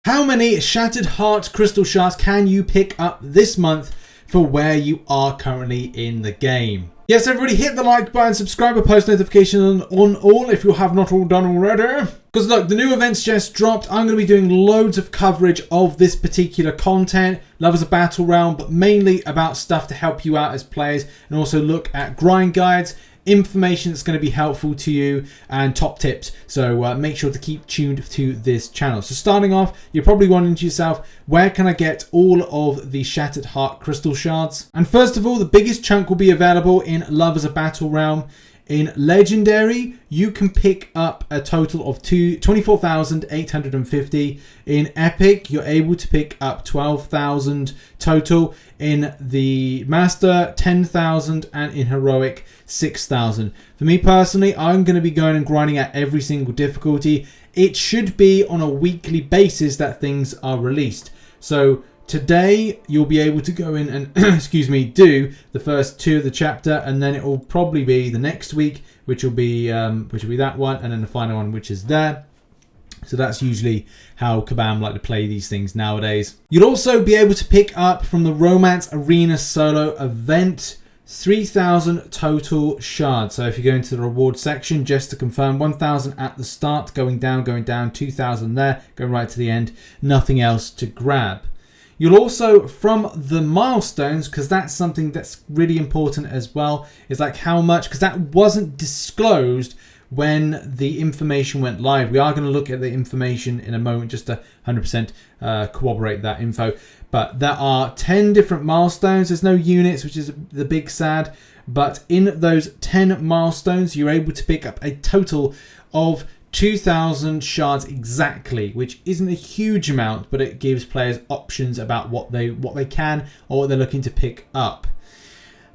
How many Shattered Heart Crystal Shards can you pick up this month for where you are currently in the game? Yes, everybody hit the like button, subscribe and post notifications on all if you have not all done already. Because look, the new events just dropped. I'm going to be doing loads of coverage of this particular content. Love as a battle realm, but mainly about stuff to help you out as players and also look at grind guides, information that's going to be helpful to you and top tips. So make sure to keep tuned to this channel. So starting off, you're probably wondering to yourself, where can I get all of the Shattered Heart Crystal Shards? And first of all, the biggest chunk will be available in Love as a Battle Realm. In Legendary, you can pick up a total of 24,850. In Epic, you're able to pick up 12,000 total. In the Master, 10,000, and in Heroic, 6,000. For me personally, I'm going to be going and grinding at every single difficulty. It should be on a weekly basis that things are released. So today you'll be able to go in and do the first 2 of the chapter, and then it will probably be the next week, which will be that one, and then the final one, which is there. So that's usually how Kabam like to play these things nowadays. You'll also be able to pick up from the Romance Arena solo event 3,000 total shards. So if you go into the reward section, just to confirm, 1,000 at the start, going down, 2,000 there, going right to the end, nothing else to grab. You'll also, from the milestones, because that's something that's really important as well, is like how much, because that wasn't disclosed when the information went live. We are going to look at the information in a moment just to 100% corroborate that info. But there are 10 different milestones. There's no units, which is the big sad. But in those 10 milestones, you're able to pick up a total of 2,000 shards exactly, which isn't a huge amount, but it gives players options about what they can or what they're looking to pick up.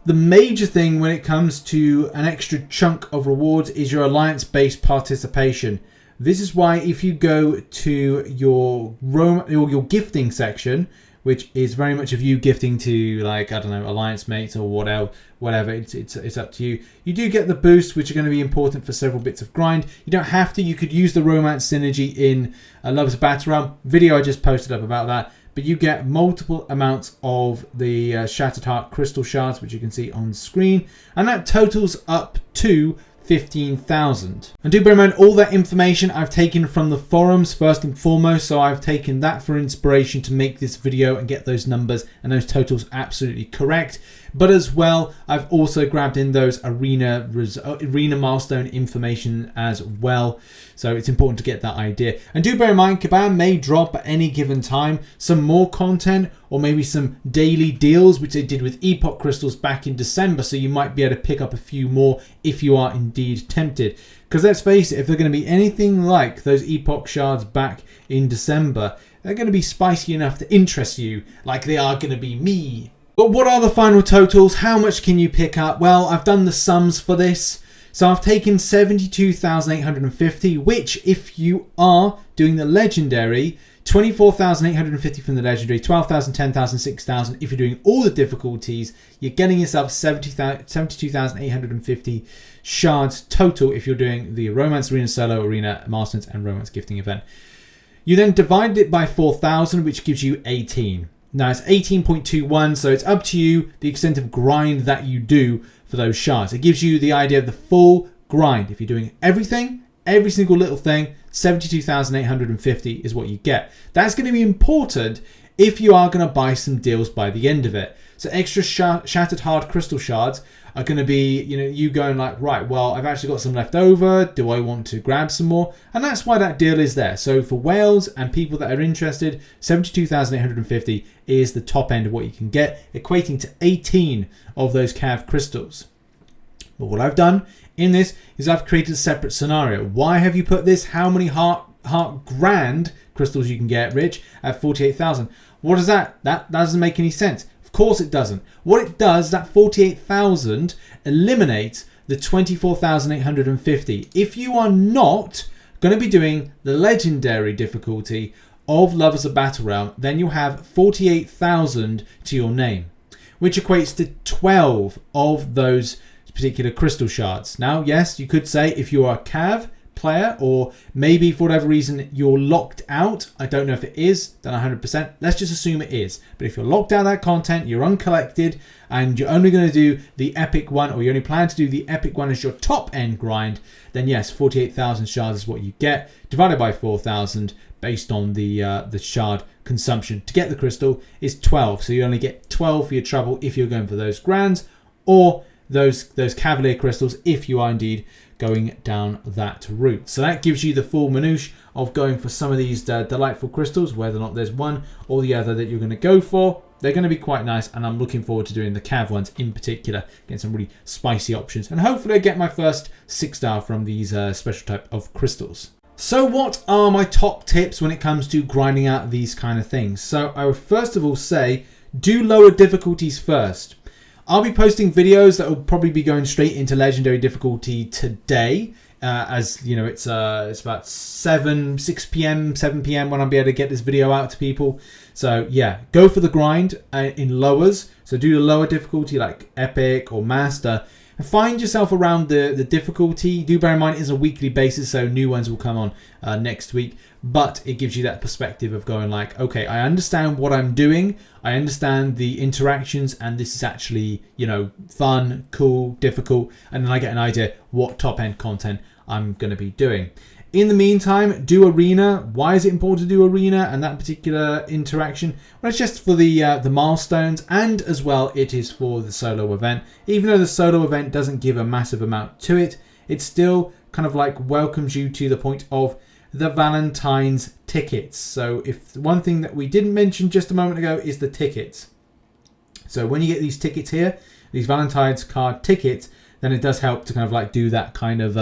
The major thing when it comes to an extra chunk of rewards is your alliance-based participation. This is why if you go to your gifting section, which is very much of you gifting to, like, I don't know, alliance mates or whatever, it's up to you. You do get the boosts, which are going to be important for several bits of grind. You don't have to. You could use the romance synergy in Love as a Battle Realm video I just posted up about that. But you get multiple amounts of the Shattered Heart Crystal Shards, which you can see on screen. And that totals up to 15,000. And do bear in mind, all that information I've taken from the forums first and foremost, so I've taken that for inspiration to make this video and get those numbers and those totals absolutely correct. But as well, I've also grabbed in those arena milestone information as well. So it's important to get that idea. And do bear in mind, Kabam may drop at any given time some more content or maybe some daily deals, which they did with Epoch Crystals back in December. So you might be able to pick up a few more if you are indeed tempted. Because let's face it, if they're going to be anything like those Epoch Shards back in December, they're going to be spicy enough to interest you like they are going to be me. But what are the final totals? How much can you pick up? Well, I've done the sums for this. So I've taken 72,850, which if you are doing the legendary, 24,850 from the legendary, 12,000, 10,000, 6,000. If you're doing all the difficulties, you're getting yourself 72,850 shards total if you're doing the Romance Arena, Solo Arena, Milestones, and Romance Gifting event. You then divide it by 4,000, which gives you 18. Now it's 18.21, so it's up to you the extent of grind that you do for those shards. It gives you the idea of the full grind. If you're doing everything, every single little thing, 72,850 is what you get. That's going to be important if you are going to buy some deals by the end of it. So extra Shattered Heart Crystal Shards are going to be, you going like, right, well, I've actually got some left over. Do I want to grab some more? And that's why that deal is there. So for whales and people that are interested, 72,850 is the top end of what you can get, equating to 18 of those Cav crystals. But what I've done in this is I've created a separate scenario. Why have you put this? How many heart grand crystals you can get, Rich, at 48,000? What is that? That doesn't make any sense. Of course it doesn't. What it does, that 48,000 eliminates the 24,850. If you are not going to be doing the legendary difficulty of Love as a Battle Realm, then you'll have 48,000 to your name, which equates to 12 of those particular crystal shards. Now, yes, you could say if you are a Cav, player, or maybe for whatever reason you're locked out. I don't know if it is, then 100%. Let's just assume it is. But if you're locked out of that content, you're uncollected, and you're only going to do the epic one, or you only plan to do the epic one as your top end grind, then yes, 48,000 shards is what you get, divided by 4,000 based on the shard consumption to get the crystal is 12. So you only get 12 for your trouble if you're going for those grands, or those Cavalier crystals if you are indeed going down that route. So that gives you the full minutiae of going for some of these delightful crystals, whether or not there's one or the other that you're going to go for. They're going to be quite nice, and I'm looking forward to doing the Cav ones in particular, getting some really spicy options, and hopefully I get my first 6-star from these special type of crystals. So what are my top tips when it comes to grinding out these kind of things? So I would first of all say, do lower difficulties first. I'll be posting videos that will probably be going straight into legendary difficulty today. As you know, it's about 6 p.m, 7 p.m. when I'll be able to get this video out to people. So yeah, go for the grind in lowers. So do the lower difficulty like epic or master, and find yourself around the difficulty. Do bear in mind it is a weekly basis, so new ones will come on next week. But it gives you that perspective of going like, okay, I understand what I'm doing. I understand the interactions, and this is actually, you know, fun, cool, difficult. And then I get an idea what top end content I'm going to be doing. In the meantime, do arena. Why is it important to do arena and that particular interaction? Well, it's just for the milestones, and as well it is for the solo event. Even though the solo event doesn't give a massive amount to it, it still kind of like welcomes you to the point of the Valentine's tickets. So if one thing that we didn't mention just a moment ago is the tickets. So when you get these tickets here, these Valentine's card tickets, then it does help to kind of like do that kind of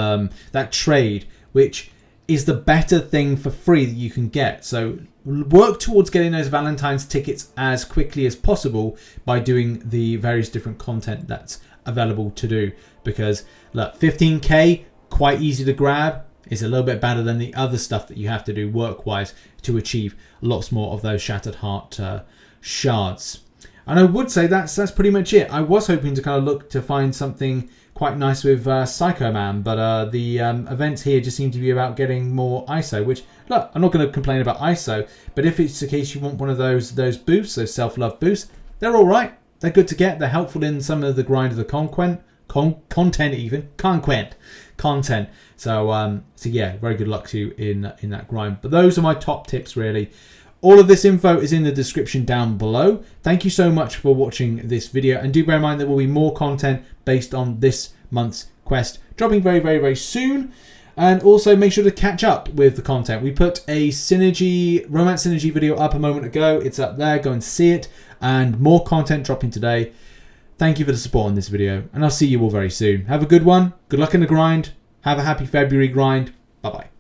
that trade, which is the better thing for free that you can get. So work towards getting those Valentine's tickets as quickly as possible by doing the various different content that's available to do. Because look, 15k, quite easy to grab. Is a little bit better than the other stuff that you have to do work-wise to achieve lots more of those Shattered Heart shards. And I would say that's pretty much it. I was hoping to kind of look to find something quite nice with Psycho Man, but the events here just seem to be about getting more ISO, which, look, I'm not going to complain about ISO, but if it's the case you want one of those boosts, those self-love boosts, they're all right. They're good to get. They're helpful in some of the grind of the content. So yeah, very good luck to you in that grind. But those are my top tips, really. All of this info is in the description down below. Thank you so much for watching this video, and do bear in mind there will be more content based on this month's quest dropping very, very, very soon. And also make sure to catch up with the content. We put a romance synergy video up a moment ago. It's up there. Go and see it. And more content dropping today. Thank you for the support on this video, and I'll see you all very soon. Have a good one. Good luck in the grind. Have a happy February grind. Bye-bye.